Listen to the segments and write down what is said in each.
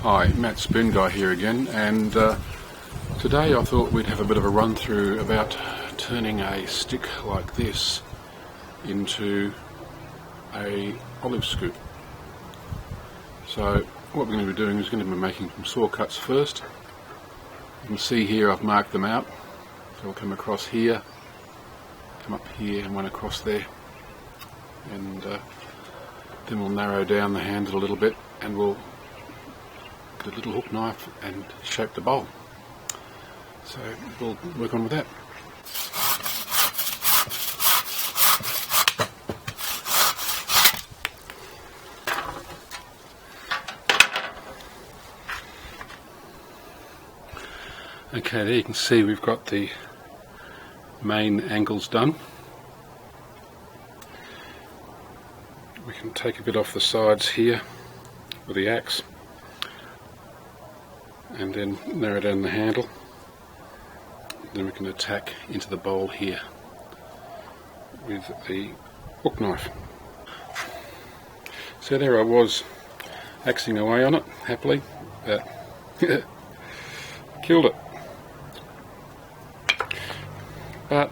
Hi, Matt SpoonGuy here again, and today I thought we'd have a bit of a run through about turning a stick like this into a olive scoop. So what we're going to be doing is going to be making some saw cuts first. You can see here I've marked them out, so we'll come across here, come up here and one across there, and then we'll narrow down the handle a little bit and we'll a little hook knife and shape the bowl. So we'll work on with that. Okay, there you can see we've got the main angles done. We can take a bit off the sides here with the axe and then narrow down the handle. Then we can attack into the bowl here with the hook knife. So there I was, axing away on it happily, but killed it. But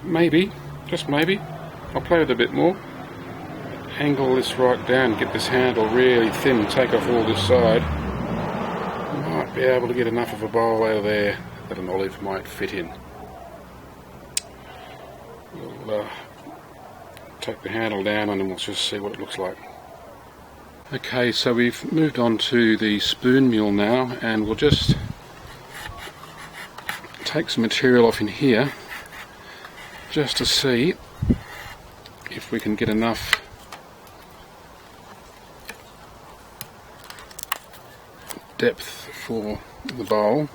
maybe, just maybe, I'll play with it a bit more, angle this right down, get this handle really thin, take off all this side. Might be able to get enough of a bowl out of there that an olive might fit in. We'll take the handle down and then we'll just see what it looks like. Okay, so we've moved on to the spoon mule now, and we'll just take some material off in here just to see if we can get enough depth for the bowl.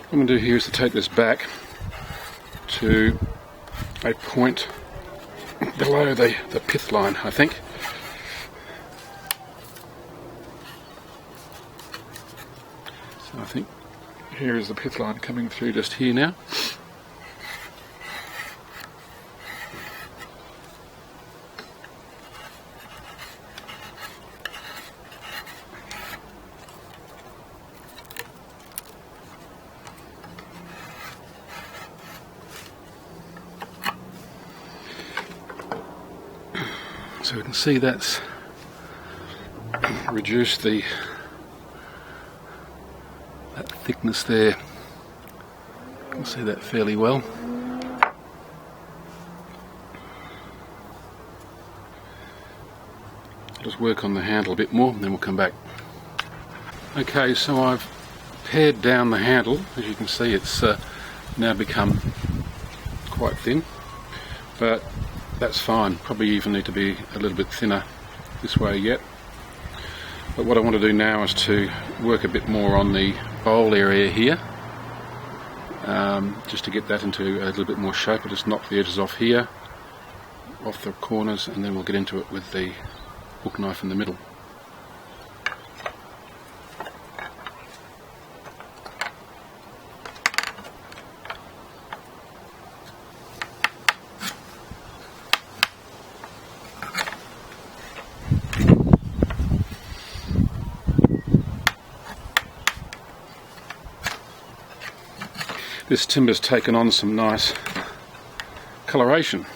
What I'm going to do here is to take this back to a point below the pith line, I think. So I think here is the pith line coming through just here now. So we can see that's reduced that thickness there. You can see that fairly well. I'll just work on the handle a bit more and then we'll come back. Okay, so I've pared down the handle. As you can see, it's now become quite thin, but that's fine. Probably even need to be a little bit thinner this way yet. But what I want to do now is to work a bit more on the bowl area here, just to get that into a little bit more shape. I'll just knock the edges off here, off the corners, and then we'll get into it with the hook knife in the middle. This timber's taken on some nice coloration.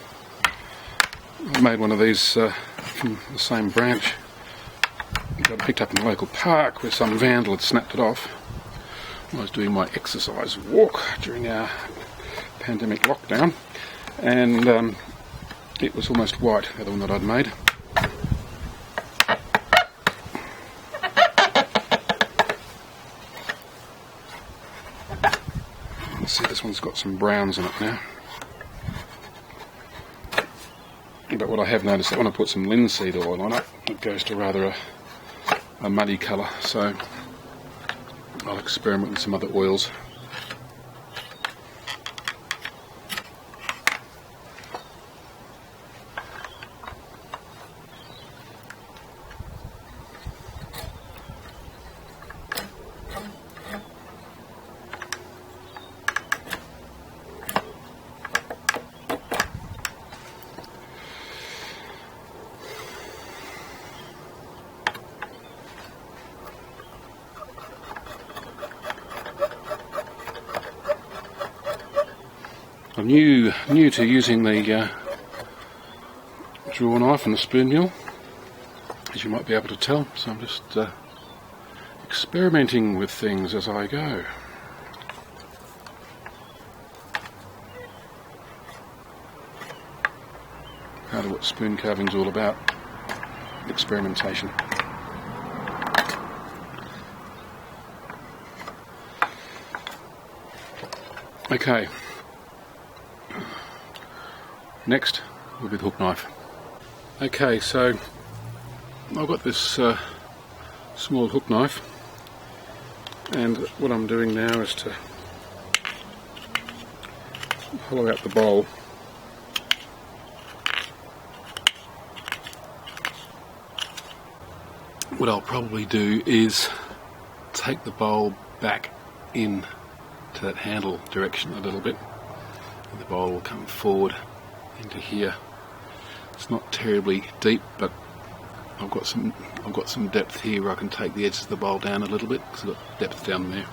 I made one of these from the same branch. I got it picked up in a local park where some vandal had snapped it off. I was doing my exercise walk during our pandemic lockdown, and it was almost white, the other one that I'd made. See, this one's got some browns in it now. But what I have noticed that when I put some linseed oil on it, it goes to rather a muddy colour, so I'll experiment with some other oils. I'm new to using the draw knife and the spoon mule, as you might be able to tell, so I'm just experimenting with things as I go. Part of what spoon carving is all about, experimentation. Okay, next will be the hook knife. Okay, so I've got this small hook knife, and what I'm doing now is to hollow out the bowl. What I'll probably do is take the bowl back in to that handle direction a little bit, and the bowl will come forward into here. It's not terribly deep, but I've got some depth here where I can take the edges of the bowl down a little bit, because I've got depth down there.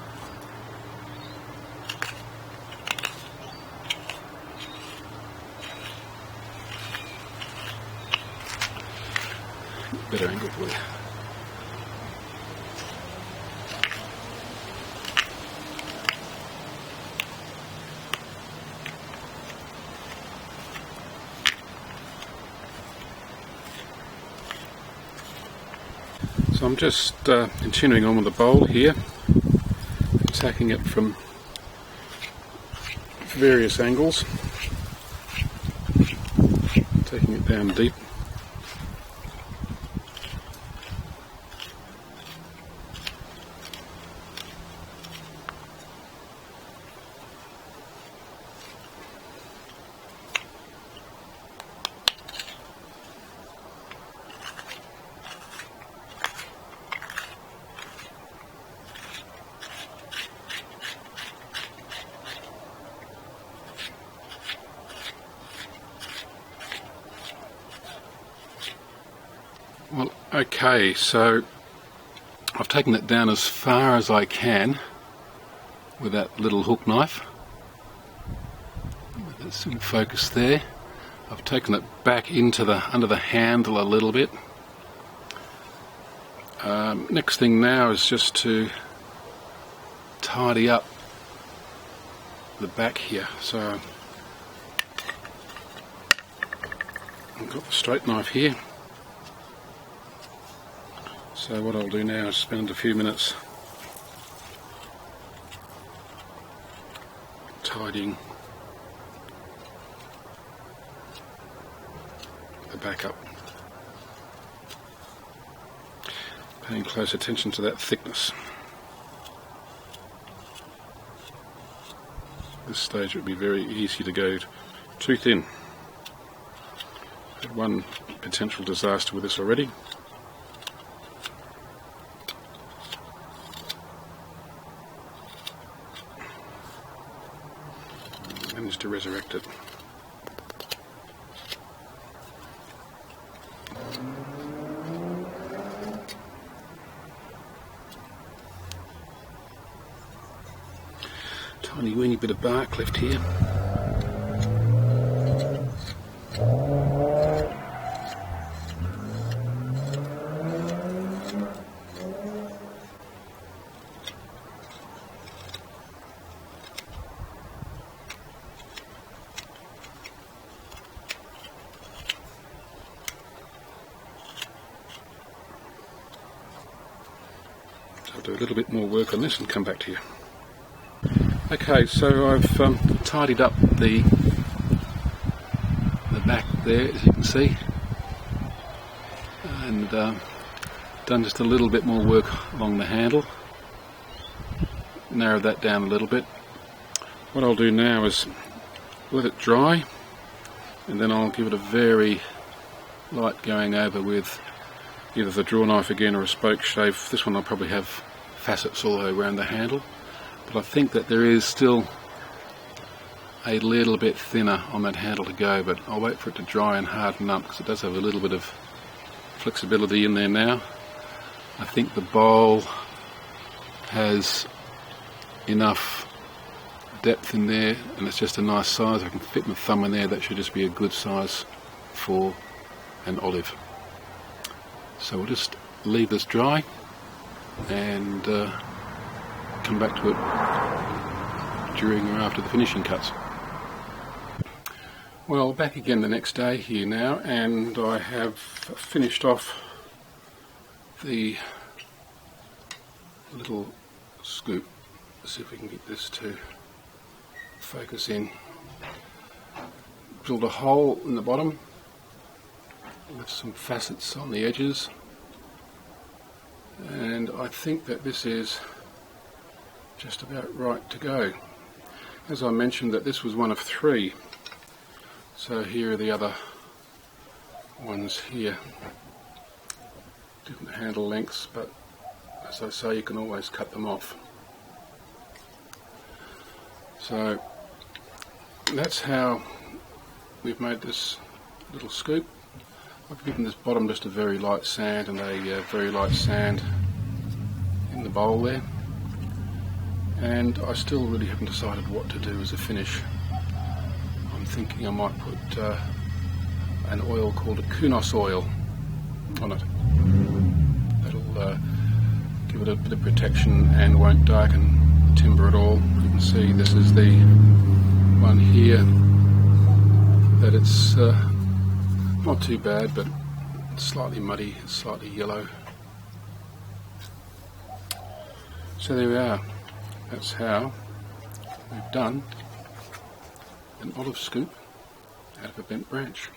Better angle for you. So I'm just continuing on with the bowl here, attacking it from various angles, taking it down deep. Well, okay, so I've taken it down as far as I can with that little hook knife. It's in focus there. I've taken it back into under the handle a little bit. Next thing now is just to tidy up the back here. So I've got the straight knife here. So what I'll do now is spend a few minutes tidying the back up, paying close attention to that thickness. At this stage it would be very easy to go too thin. Had one potential disaster with this already. Managed to resurrect it. Tiny weeny bit of bark left here. I'll do a little bit more work on this and come back to you. Okay, so I've tidied up the back there, as you can see, and done just a little bit more work along the handle, narrowed that down a little bit. What I'll do now is let it dry, and then I'll give it a very light going over with either the draw knife again or a spoke shave. This one I'll probably have facets all around the handle, but I think that there is still a little bit thinner on that handle to go, but I'll wait for it to dry and harden up because it does have a little bit of flexibility in there now. I think the bowl has enough depth in there, and it's just a nice size. I can fit my thumb in there. That should just be a good size for an olive. So we'll just leave this dry and come back to it during or after the finishing cuts. Well, back again the next day here now, and I have finished off the little scoop. Let's see if we can get this to focus in. Drilled a hole in the bottom with some facets on the edges, and I think that this is just about right to go. As I mentioned, that this was one of 3, so here are the other ones here. Different handle lengths, but as I say, you can always cut them off. So that's how we've made this little scoop. I've given this bottom just a very light sand and a very light sand in the bowl there, and I still really haven't decided what to do as a finish. I'm thinking I might put an oil called a kunos oil on it. That'll give it a bit of protection and won't darken the timber at all. You can see this is the one here, that it's not too bad, but it's slightly muddy, it's slightly yellow. So there we are. That's how we've done an olive scoop out of a bent branch.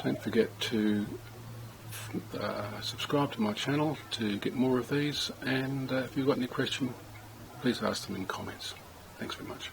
Don't forget to subscribe to my channel to get more of these, and if you've got any question, please ask them in comments. Thanks very much.